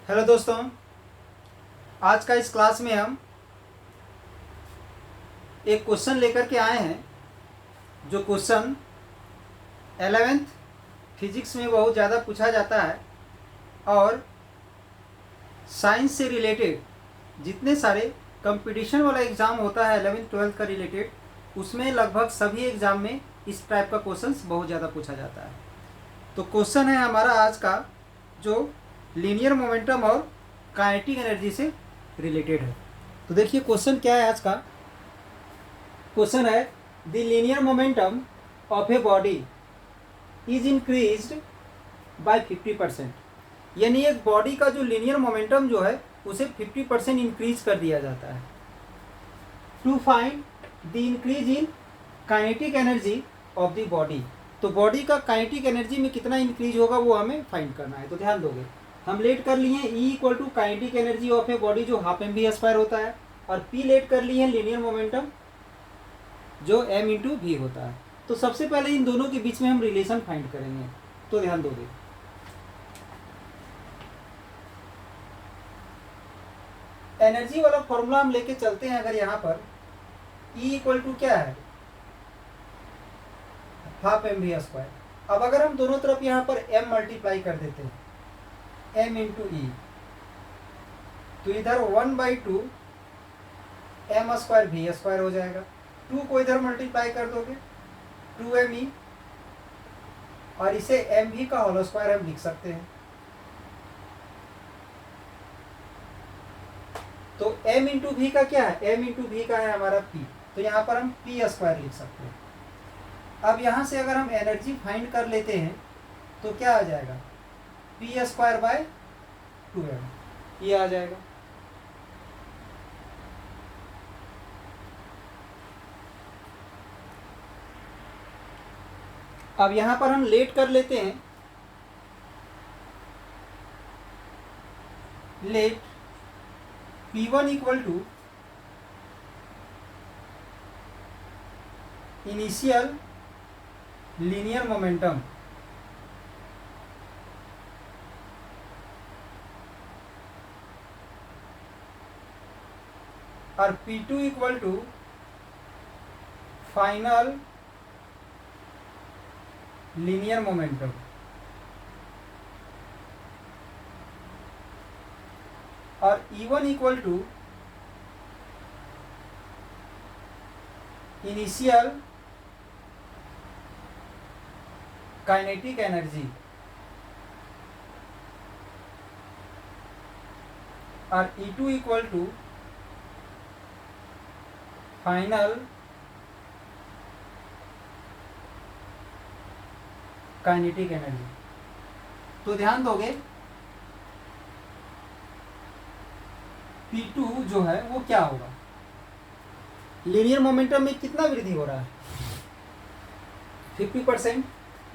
Hello दोस्तों, आज का इस क्लास में हम एक क्वेश्चन लेकर के आए हैं। जो क्वेश्चन 11th फिजिक्स में बहुत ज़्यादा पूछा जाता है और साइंस से रिलेटेड जितने सारे कंपटीशन वाला एग्ज़ाम होता है 11th-12th का रिलेटेड, उसमें लगभग सभी एग्ज़ाम में इस टाइप का क्वेश्चंस बहुत ज़्यादा पूछा जाता है। तो क्वेश्चन है हमारा आज का जो लीनियर मोमेंटम और काइनेटिक एनर्जी से रिलेटेड है। तो देखिए क्वेश्चन क्या है आज का। क्वेश्चन है the linear momentum of a body is increased by 50%, यानी एक बॉडी का जो लीनियर मोमेंटम जो है उसे 50% इंक्रीज कर दिया जाता है। To find the increase in kinetic energy of the body, तो बॉडी का काइनेटिक एनर्जी में कितना इंक्रीज होगा वो हमें फाइंड करना है। तो ध्यान दोगे, हम लेट कर लिए E equal to kinetic energy of a body जो हाफ mv² होता है, और P लेट कर लिए लीनियर मोमेंटम जो m इंटू वी होता है। तो सबसे पहले इन दोनों के बीच में हम रिलेशन फाइंड करेंगे। तो ध्यान दोगे, एनर्जी वाला फॉर्मूला हम लेके चलते हैं। अगर यहाँ पर E इक्वल टू क्या है, हाफ mv²। अब अगर हम दोनों तरफ यहाँ पर m मल्टीप्लाई कर देते हैं, m इंटू ई, तो इधर 1/2 m² v² हो जाएगा। 2 को इधर मल्टीप्लाई कर दोगे 2me, और इसे mv का होल स्क्वायर हम लिख सकते हैं। तो m इंटू वी का क्या है, m इंटू वी का है हमारा p, तो यहाँ पर हम p² लिख सकते हैं। अब यहाँ से अगर हम एनर्जी फाइंड कर लेते हैं तो क्या आ जाएगा, p²/2m, ये आ जाएगा। अब यहाँ पर हम लेट कर लेते हैं, let p1 equal to initial linear momentum और P2 equal to final linear momentum. और E1 equal to initial kinetic energy, और E2 equal to final kinetic energy. तो ध्यान दोगे P2 जो है वो क्या होगा, लीनियर मोमेंटम में कितना वृद्धि हो रहा है, 50%,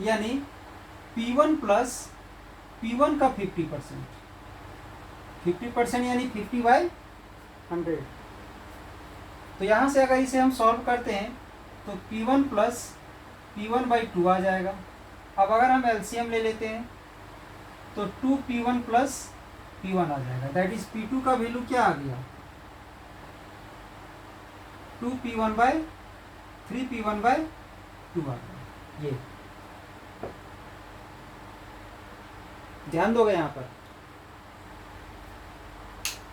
यानी P1 प्लस P1 का 50%, 50% यानी 50/100। तो यहाँ से अगर इसे हम सॉल्व करते हैं तो P1 प्लस P1/2 आ जाएगा। अब अगर हम एलसीएम ले लेते हैं तो 2P1 प्लस P1 आ जाएगा, दैट इज P2 का वैल्यू क्या आ गया, 2P1/3P1/2 आ गया। ये ध्यान दोगे, यहाँ पर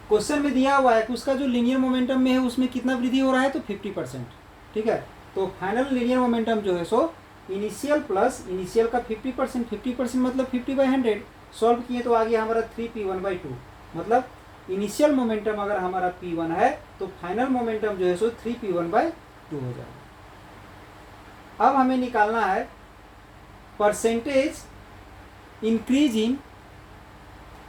क्वेश्चन में दिया हुआ है कि उसका जो लीनियर मोमेंटम में है उसमें कितना वृद्धि हो रहा है, तो 50%। ठीक है, तो फाइनल लीनियर मोमेंटम जो है सो इनिशियल प्लस इनिशियल का 50%, 50% मतलब 50/100। सॉल्व किए तो आ गया हमारा 3P1/2, मतलब इनिशियल मोमेंटम अगर हमारा P1 है तो फाइनल मोमेंटम जो है सो 3P1/2 हो जाएगा। अब हमें निकालना है percentage increase in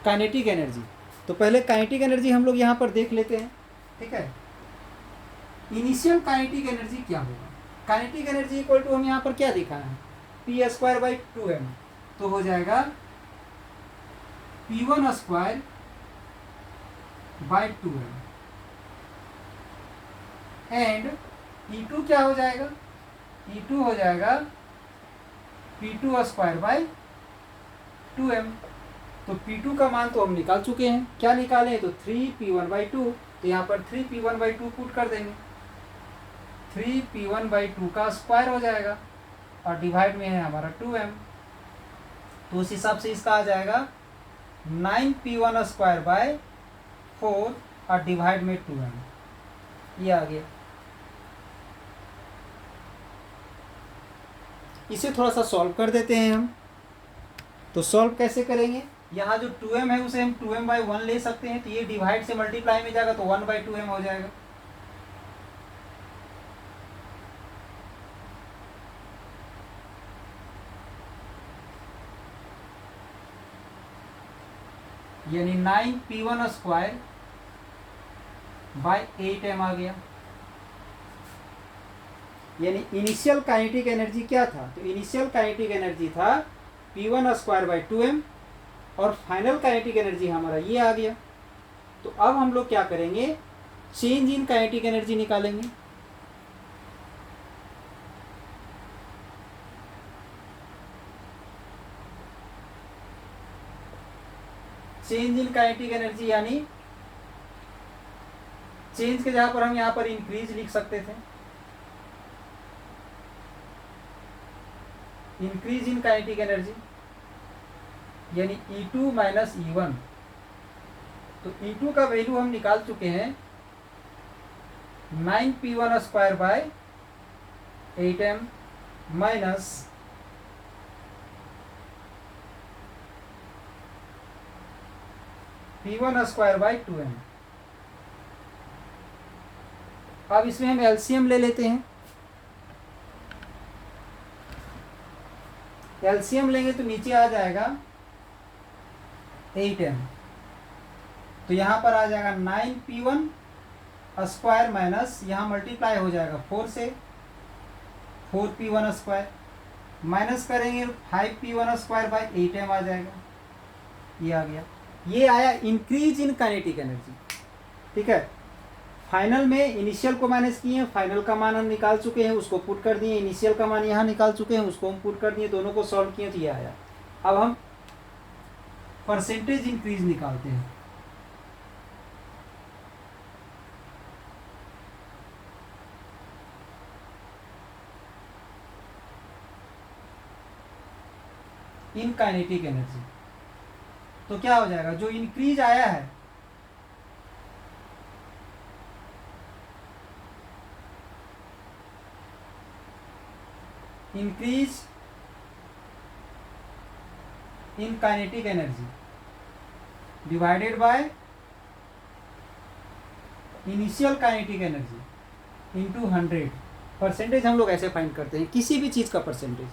kinetic energy. तो पहले काइनेटिक एनर्जी हम लोग यहाँ पर देख लेते हैं। ठीक है, इनिशियल काइनेटिक एनर्जी क्या होगा, काइनेटिक एनर्जी इक्वल टू हम यहाँ पर क्या दिखाना है, p²/2m, तो हो जाएगा P1²/2m, एंड E2 क्या हो जाएगा, E2 हो जाएगा P2² 2m। तो P2 का मान तो हम निकाल चुके हैं। क्या निकालें? तो 3P1/2। तो यहाँ पर 3P1/2 पुट कर देंगे। 3P1/2 का स्क्वायर हो जाएगा और डिवाइड में है हमारा 2m। तो उस हिसाब से इसका आ जाएगा 9P1²/4 और डिवाइड में 2m। ये आ गया। इसे थोड़ा सा सॉल्व कर देते हैं हम। तो सॉल्व कैसे करेंगे? यहाँ जो 2m है उसे हम 2m/1 ले सकते हैं। तो ये डिवाइड से मल्टीप्लाई में जाएगा तो 1/2m हो जाएगा। यानी 9P1²/8m आ गया। यानी इनिशियल काइनेटिक एनर्जी क्या था? तो इनिशियल काइनेटिक एनर्जी था P1²/2m और फाइनल काइनेटिक एनर्जी हमारा ये आ गया। तो अब हम लोग क्या करेंगे? चेंज इन काइनेटिक एनर्जी निकालेंगे। चेंज इन काइनेटिक एनर्जी यानी चेंज के जगह पर हम यहाँ पर इंक्रीज लिख सकते थे। इंक्रीज इन काइनेटिक एनर्जी यानी E2 - E1। तो E2 का वैल्यू हम निकाल चुके हैं 9P1²/8m माइनस P1²/2m। अब इसमें हम एलसीएम ले लेते हैं। एलसीएम लेंगे तो नीचे आ जाएगा 8m। तो यहाँ पर आ जाएगा 9P1² माइनस यहाँ मल्टीप्लाई हो जाएगा 4 से 4P1² माइनस करेंगे 5P1²/8m आ जाएगा। ये आ गया। ये आया इंक्रीज इन काइनेटिक एनर्जी। ठीक है। फाइनल में इनिशियल को माइनस किए हैं, फाइनल का मान हम निकाल चुके हैं, उसको पुट कर दिए। इनिशियल का मान यहाँ निकाल चुके हैं, उसको हम पुट कर दिए। दोनों को सॉल्व किए तो ये आया। अब हम परसेंटेज इंक्रीज निकालते हैं। इन काइनेटिक एनर्जी तो क्या हो जाएगा? जो इंक्रीज आया है increase in kinetic energy divided by initial kinetic energy into 100। Percentage हम लोग ऐसे फाइंड करते हैं, किसी भी चीज़ का परसेंटेज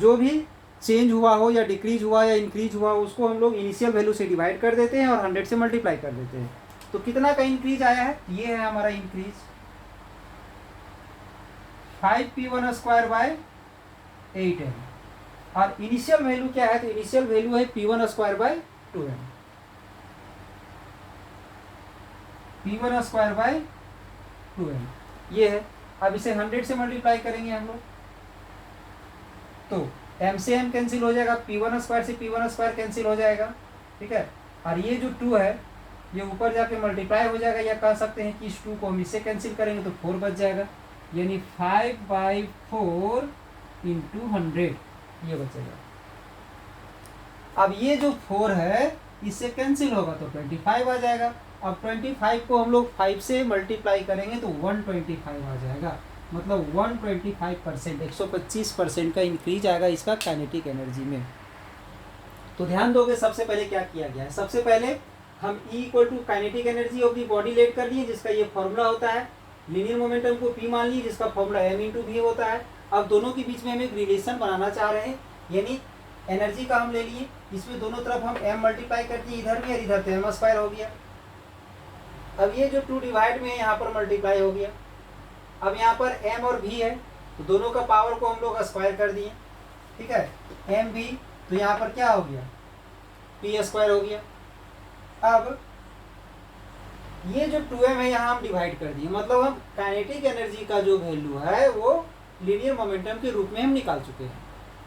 जो भी चेंज हुआ हो या डिक्रीज हुआ या इंक्रीज हुआ उसको हम लोग इनिशियल वैल्यू से डिवाइड कर देते हैं और 100 से मल्टीप्लाई कर देते हैं। तो कितना का इंक्रीज आया है? ये है हमारा इंक्रीज 5P1²/8m और इनिशियल वैल्यू क्या है? तो इनिशियल वैल्यू है P1²/2m। P1²/2m ये है। अब इसे 100 से मल्टीप्लाई करेंगे हम लोग तो m से m कैंसिल हो जाएगा, P1² से P1² कैंसिल हो जाएगा। ठीक है। और ये जो 2 है ये ऊपर जाके मल्टीप्लाई हो जाएगा, या कह सकते हैं कि इस 2 को हम इससे कैंसिल करेंगे तो 4 बच जाएगा। यानी 5/4 × 100 ये बचेगा। अब ये जो 4 है इससे कैंसिल होगा तो 25 आ जाएगा। अब 25 को हम लोग 5 से मल्टीप्लाई करेंगे तो 125 आ जाएगा। मतलब 125%, 125% का इंक्रीज आएगा इसका काइनेटिक एनर्जी में। तो ध्यान दोगे सबसे पहले क्या किया गया है? सबसे पहले हम E = kinetic energy of the body let कर लिए, जिसका ये फॉर्मूला होता है। लीनियर मोमेंटम को P मान लिए, जिसका फॉर्मूला m/v होता है। अब दोनों के बीच में हम एक रिलेशन बनाना चाह रहे हैं, यानी एनर्जी का हम ले लिए, इसमें दोनों तरफ हम m मल्टीप्लाई कर दिए, इधर भी और इधर तो m² हो गया। अब ये जो 2 डिवाइड में है यहाँ पर मल्टीप्लाई हो गया। अब यहाँ पर m और v है तो दोनों का पावर को हम लोग स्क्वायर कर दिए। ठीक है। mv तो यहाँ पर क्या हो गया? p² हो गया। अब ये जो 2m है यहाँ हम डिवाइड कर दिए, मतलब हम काइनेटिक एनर्जी का जो वैल्यू है वो लीनियर मोमेंटम के रूप में हम निकाल चुके हैं।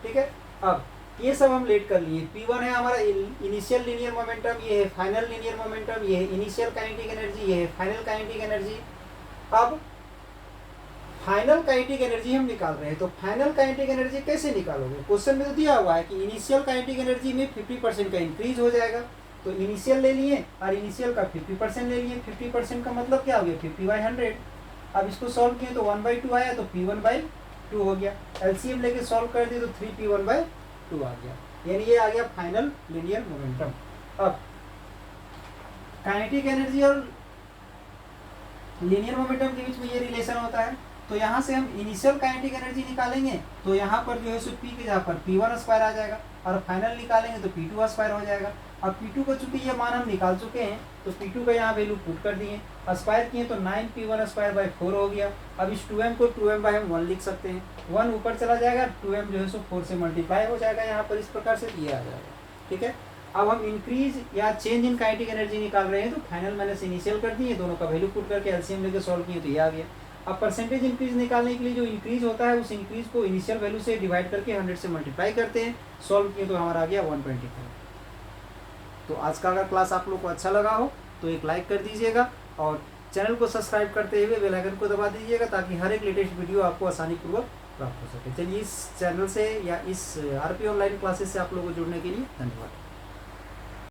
ठीक है। अब ये सब हम लेट कर लिए। P1 है हमारा इनिशियल लीनियर मोमेंटम, ये है फाइनल लीनियर मोमेंटम, ये है इनिशियल काइनेटिक एनर्जी, ये है फाइनल काइनेटिक एनर्जी। अब फाइनल काइनेटिक एनर्जी हम निकाल रहे हैं, तो फाइनल काइनेटिक एनर्जी कैसे निकालोगे? क्वेश्चन में तो दिया हुआ है कि इनिशियल काइनेटिक एनर्जी में 50% का इंक्रीज हो जाएगा, तो इनिशियल ले लिए और इनिशियल का 50% ले लिए। 50% का मतलब क्या हो गया? 50/100। अब इसको सॉल्व किए तो 1/2 आया, तो P1/2 हो गया। एलसीएम लेके सॉल्व कर दिए तो 3P1/2 आ गया, यानी ये आ गया फाइनल लीनियर मोमेंटम। अब काइनेटिक एनर्जी और लीनियर मोमेंटम के बीच में ये रिलेशन होता है, तो यहाँ से हम इनिशियल काइनेटिक एनर्जी निकालेंगे, तो यहाँ पर जो है सो P की जगह पर P1² आ जाएगा, और फाइनल निकालेंगे तो P2² हो जाएगा। अब P2 को चूंकि ये मान हम निकाल चुके हैं, तो P2 का यहाँ वैल्यू पुट कर दिए, स्क्वायर किए तो 9P1²/4 हो गया। अब इस 2m को 2m/1 लिख सकते हैं, 1 ऊपर चला जाएगा, 2m जो है सो 4 से मल्टीप्लाई हो जाएगा यहाँ पर, इस प्रकार से ये आ जाएगा। ठीक है, अब हम इंक्रीज या चेंज इन काइनेटिक एनर्जी निकाल रहे हैं, तो फाइनल माइनस इनिशियल कर दिए, दोनों का वैल्यू पुट करके एलसीएम लेके सॉल्व किए तो ये आ गया। अब परसेंटेज इंक्रीज निकालने के लिए जो इंक्रीज होता है, उस इंक्रीज को इनिशियल वैल्यू से डिवाइड करके 100 से मल्टीप्लाई करते हैं, सॉल्व किए तो हमारा आ गया 125। तो आज का अगर क्लास आप लोग को अच्छा लगा हो तो एक लाइक कर दीजिएगा, और चैनल को सब्सक्राइब करते हुए बेल आइकन को दबा दीजिएगा, ताकि हर एक लेटेस्ट वीडियो आपको आसानी पूर्वक प्राप्त हो सके। चलिए, इस चैनल से या इस आरपी ऑनलाइन क्लासेस से आप लोगों को जुड़ने के लिए धन्यवाद।